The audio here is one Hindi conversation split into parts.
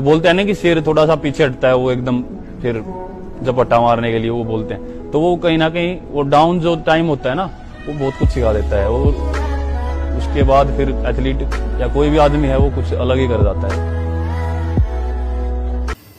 बोलते हैं ना कि शेर थोड़ा सा पीछे हटता है, वो एकदम फिर झपट्टा मारने के लिए वो बोलते हैं, तो वो कहीं ना कहीं वो डाउन जो टाइम होता है ना, वो बहुत कुछ सिखा देता है। वो उसके बाद फिर एथलीट या कोई भी आदमी है वो कुछ अलग ही कर जाता है।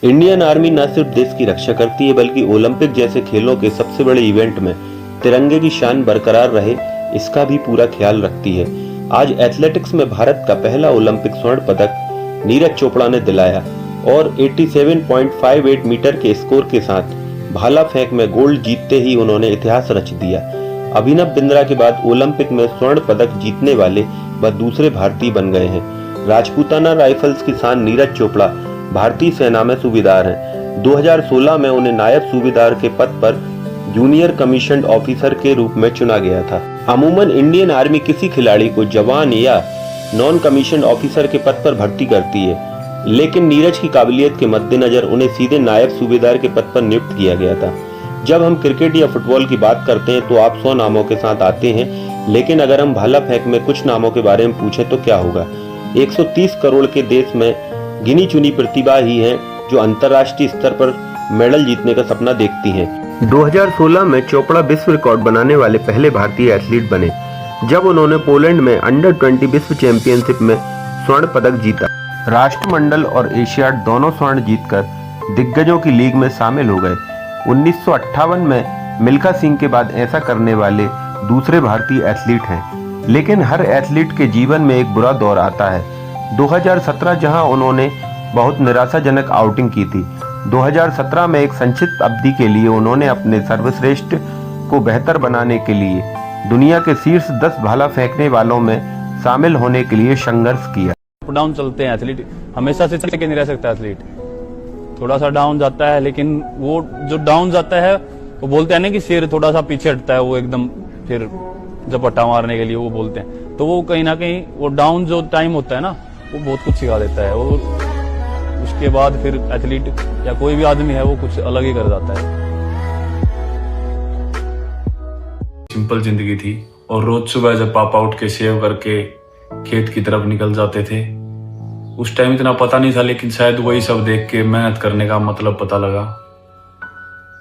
इंडियन आर्मी न सिर्फ देश की रक्षा करती है बल्कि ओलंपिक जैसे खेलों के सबसे बड़े इवेंट में तिरंगे की शान बरकरार रहे इसका भी पूरा ख्याल रखती है। आज एथलेटिक्स में भारत का पहला ओलंपिक स्वर्ण पदक नीरज चोपड़ा ने दिलाया और 87.58 मीटर के स्कोर के साथ भाला फेंक में गोल्ड जीतते ही उन्होंने इतिहास रच दिया। अभिनव बिंद्रा के बाद ओलंपिक में स्वर्ण पदक जीतने वाले वह दूसरे भारतीय बन गए हैं। राजपूताना राइफल्स की शान नीरज चोपड़ा भारतीय सेना में सूबेदार हैं। 2016 में उन्हें नायब सूबेदार के पद पर जूनियर कमीशन्ड ऑफिसर के रूप में चुना गया था। अमूमन इंडियन आर्मी किसी खिलाड़ी को जवान या नॉन कमीशन्ड ऑफिसर के पद पर भर्ती करती है, लेकिन नीरज की काबिलियत के मद्देनजर उन्हें सीधे नायब सूबेदार के पद पर नियुक्त किया गया था। जब हम क्रिकेट या फुटबॉल की बात करते हैं तो आप 100 नामों के साथ आते हैं, लेकिन अगर हम भाला फेंक में कुछ नामों के बारे में पूछें तो क्या होगा? 130 करोड़ के देश में गिनी चुनी प्रतिभा ही है जो अंतर्राष्ट्रीय स्तर पर मेडल जीतने का सपना देखती हैं। 2016 में चोपड़ा विश्व रिकॉर्ड बनाने वाले पहले भारतीय एथलीट बने जब उन्होंने पोलैंड में अंडर 20 विश्व चैंपियनशिप में स्वर्ण पदक जीता। राष्ट्रमंडल और एशियाड दोनों स्वर्ण जीतकर दिग्गजों की लीग में शामिल हो गए। 1958 में मिल्खा सिंह के बाद ऐसा करने वाले दूसरे भारतीय एथलीट हैं, लेकिन हर एथलीट के जीवन में एक बुरा दौर आता है। 2017 जहां उन्होंने बहुत निराशाजनक आउटिंग की थी। 2017 में एक संक्षिप्त अवधि के लिए उन्होंने अपने सर्वश्रेष्ठ को बेहतर बनाने के लिए दुनिया के शीर्ष 10 भाला फेंकने वालों में शामिल होने के लिए संघर्ष किया। डाउन चलते हैं एथलीट, हमेशा से चल के नहीं रह सकता एथलीट, थोड़ा सा डाउन जाता है, लेकिन वो जो डाउन जाता है वो बोलते हैं ना कि शेर थोड़ा सा पीछे हटता है, वो एकदम फिर झपट्टा मारने के लिए वो बोलते हैं, तो वो कहीं ना कहीं वो डाउन जो टाइम होता है ना, वो बहुत कुछ सिखा देता है। वो उसके बाद फिर एथलीट या कोई भी आदमी है वो कुछ अलग ही कर जाता है। सिंपल जिंदगी थी और रोज सुबह जब पापा उठ के शेव करके खेत की तरफ निकल जाते थे, उस टाइम इतना पता नहीं था, लेकिन शायद वही सब देख के मेहनत करने का मतलब पता लगा।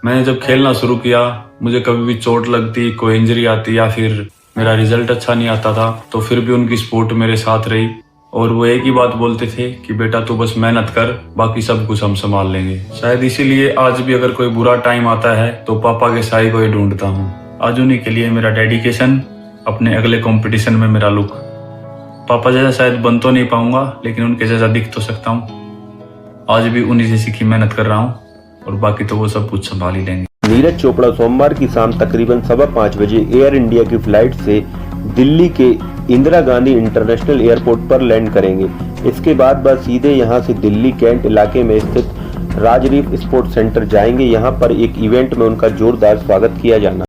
मैंने जब खेलना शुरू किया, मुझे कभी भी चोट लगती, कोई इंजरी आती या फिर मेरा रिजल्ट अच्छा नहीं आता था, तो फिर भी उनकी सपोर्ट मेरे साथ रही और वो एक ही बात बोलते थे कि बेटा तू बस मेहनत कर, बाकी सब कुछ हम संभाल लेंगे। शायद इसीलिए आज भी अगर कोई बुरा टाइम आता है तो पापा के साई को ही ढूंढता हूँ। आज उन्हीं के लिए मेरा डेडिकेशन, अपने अगले कंपटीशन में मेरा लुक। पापा जैसा शायद बन तो नहीं पाऊंगा, लेकिन उनके जैसा दिख तो सकता हूँ। आज भी उन्हीं जैसी की मेहनत कर रहा हूँ और बाकी तो वो सब कुछ संभाल ही लेंगे। नीरज चोपड़ा सोमवार की शाम तकरीबन 5:15 बजे एयर इंडिया की फ्लाइट से दिल्ली के इंदिरा गांधी इंटरनेशनल एयरपोर्ट पर लैंड करेंगे। इसके बाद वह सीधे यहां से दिल्ली कैंट इलाके में स्थित राजरीफ स्पोर्ट्स सेंटर जाएंगे। यहां पर एक इवेंट में उनका जोरदार स्वागत किया जाना